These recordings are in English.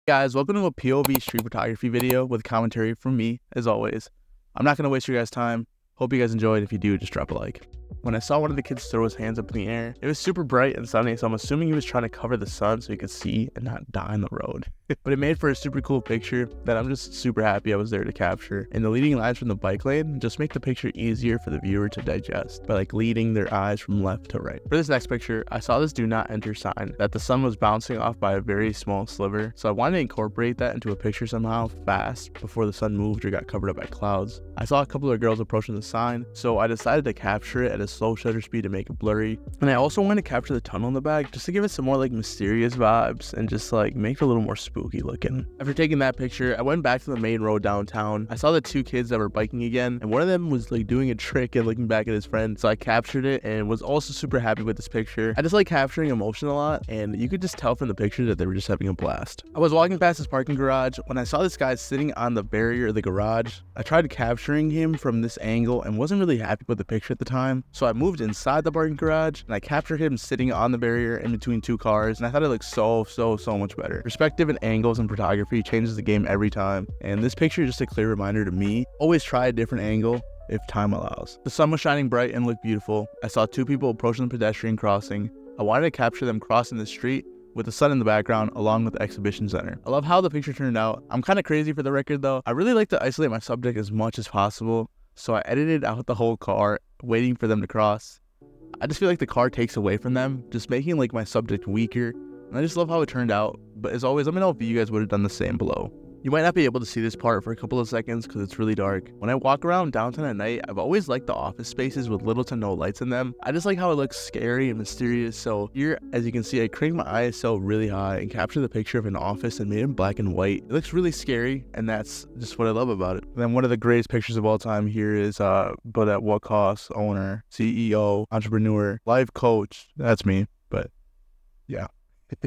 Guys, welcome to a POV street photography video with commentary from me, as always. I'm not going to waste your guys' time. Hope you guys enjoyed. If you do, just drop a like. When I saw one of the kids throw his hands up in the air, it was super bright and sunny, so I'm assuming he was trying to cover the sun so he could see and not die on the road. But it made for a super cool picture that I'm just super happy I was there to capture. And the leading lines from the bike lane just make the picture easier for the viewer to digest by leading their eyes from left to right. For this next picture, I saw this do not enter sign that the sun was bouncing off by a very small sliver, so I wanted to incorporate that into a picture somehow fast before the sun moved or got covered up by clouds. I saw a couple of girls approaching the sign, so I decided to capture it at a slow shutter speed to make it blurry. And I also wanted to capture the tunnel in the back just to give it some more mysterious vibes and just make it a little more spooky looking. After taking that picture, I went back to the main road downtown. I saw the two kids that were biking again, and one of them was doing a trick and looking back at his friend, so I captured it and was also super happy with this picture. I just like capturing emotion a lot, and you could just tell from the picture that they were just having a blast. I was walking past his parking garage when I saw this guy sitting on the barrier of the garage. I tried capturing him from this angle and wasn't really happy with the picture at the time, so I moved inside the parking garage and I captured him sitting on the barrier in between two cars, and I thought it looked so much better. Perspective and angles in photography changes the game every time, and this picture is just a clear reminder to me, always try a different angle if time allows. The sun was shining bright and looked beautiful. I saw two people approaching the pedestrian crossing. I wanted to capture them crossing the street with the sun in the background along with the exhibition center. I love how the picture turned out. I'm kind of crazy for the record though. I really like to isolate my subject as much as possible, so I edited out the whole car waiting for them to cross. I just feel like the car takes away from them, just making my subject weaker, and I just love how it turned out. But as always, let me know if you guys would have done the same below. You might not be able to see this part for a couple of seconds because it's really dark. When I walk around downtown at night, I've always liked the office spaces with little to no lights in them. I just like how it looks scary and mysterious. So here, as you can see, I cranked my ISO really high and captured the picture of an office and made it in black and white. It looks really scary, and that's just what I love about it. And then one of the greatest pictures of all time here is but at what cost? Owner, CEO, entrepreneur, life coach. That's me, but yeah.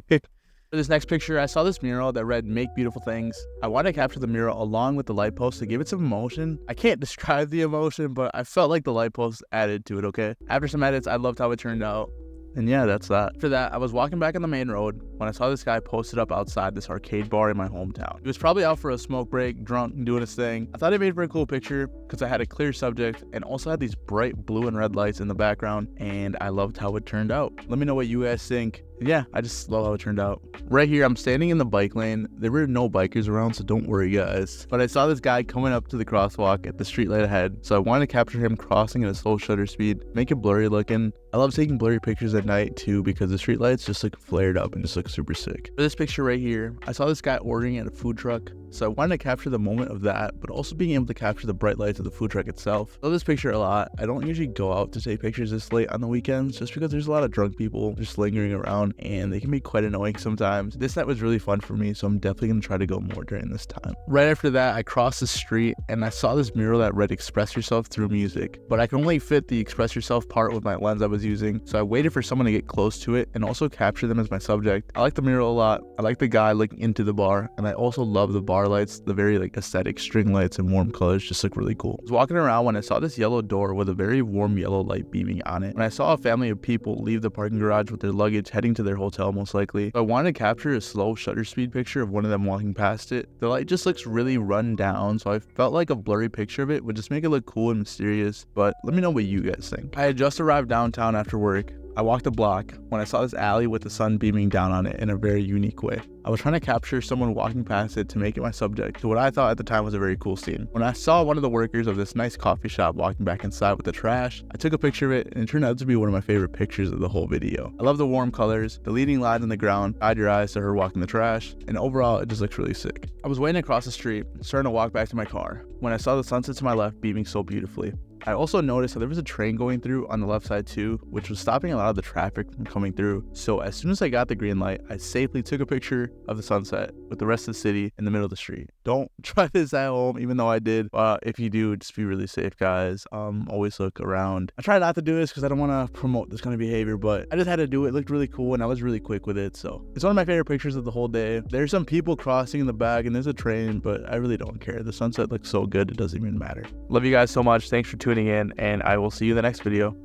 For this next picture, I saw this mural that read "Make Beautiful Things." I wanted to capture the mural along with the light post to give it some emotion. I can't describe the emotion, but I felt like the light post added to it, okay? After some edits, I loved how it turned out. And yeah, that's that. After that, I was walking back on the main road when I saw this guy posted up outside this arcade bar in my hometown. He was probably out for a smoke break, drunk, and doing his thing. I thought it made for a cool picture because I had a clear subject and also had these bright blue and red lights in the background, and I loved how it turned out. Let me know what you guys think. Yeah, I just love how it turned out. Right here, I'm standing in the bike lane. There were no bikers around, so don't worry, guys. But I saw this guy coming up to the crosswalk at the streetlight ahead, so I wanted to capture him crossing at a slow shutter speed, make it blurry looking. I love taking blurry pictures at night too because the streetlights just look flared up and just look super sick. For this picture right here, I saw this guy ordering at a food truck, so I wanted to capture the moment of that, but also being able to capture the bright lights of the food truck itself. I love this picture a lot. I don't usually go out to take pictures this late on the weekends just because there's a lot of drunk people just lingering around, and they can be quite annoying sometimes. This night was really fun for me, so I'm definitely going to try to go more during this time. Right after that, I crossed the street and I saw this mural that read "Express Yourself Through Music," but I can only fit the express yourself part with my lens I was using, so I waited for someone to get close to it and also capture them as my subject. I like the mural a lot. I like the guy looking into the bar, and I also love the bar lights. The very aesthetic string lights and warm colors just look really cool. I was walking around when I saw this yellow door with a very warm yellow light beaming on it, and I saw a family of people leave the parking garage with their luggage heading to their hotel most likely. So I wanted to capture a slow shutter speed picture of one of them walking past it. The light just looks really run down, so I felt like a blurry picture of it would just make it look cool and mysterious, but let me know what you guys think. I had just arrived downtown after work. I walked a block when I saw this alley with the sun beaming down on it in a very unique way. I was trying to capture someone walking past it to make it my subject to what I thought at the time was a very cool scene. When I saw one of the workers of this nice coffee shop walking back inside with the trash, I took a picture of it and it turned out to be one of my favorite pictures of the whole video. I love the warm colors, the leading lines on the ground, guide your eyes to her walking the trash, and overall it just looks really sick. I was waiting across the street, starting to walk back to my car, when I saw the sunset to my left beaming so beautifully. I also noticed that there was a train going through on the left side too, which was stopping a lot of the traffic from coming through. So as soon as I got the green light, I safely took a picture of the sunset with the rest of the city in the middle of the street. Don't try this at home, even though I did. If you do, just be really safe, guys. Always look around. I try not to do this because I don't want to promote this kind of behavior, but I just had to do it. It looked really cool and I was really quick with it. So it's one of my favorite pictures of the whole day. There's some people crossing in the back and there's a train, but I really don't care. The sunset looks so good, it doesn't even matter. Love you guys so much. Thanks for tuning in, and I will see you in the next video.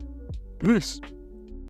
Peace.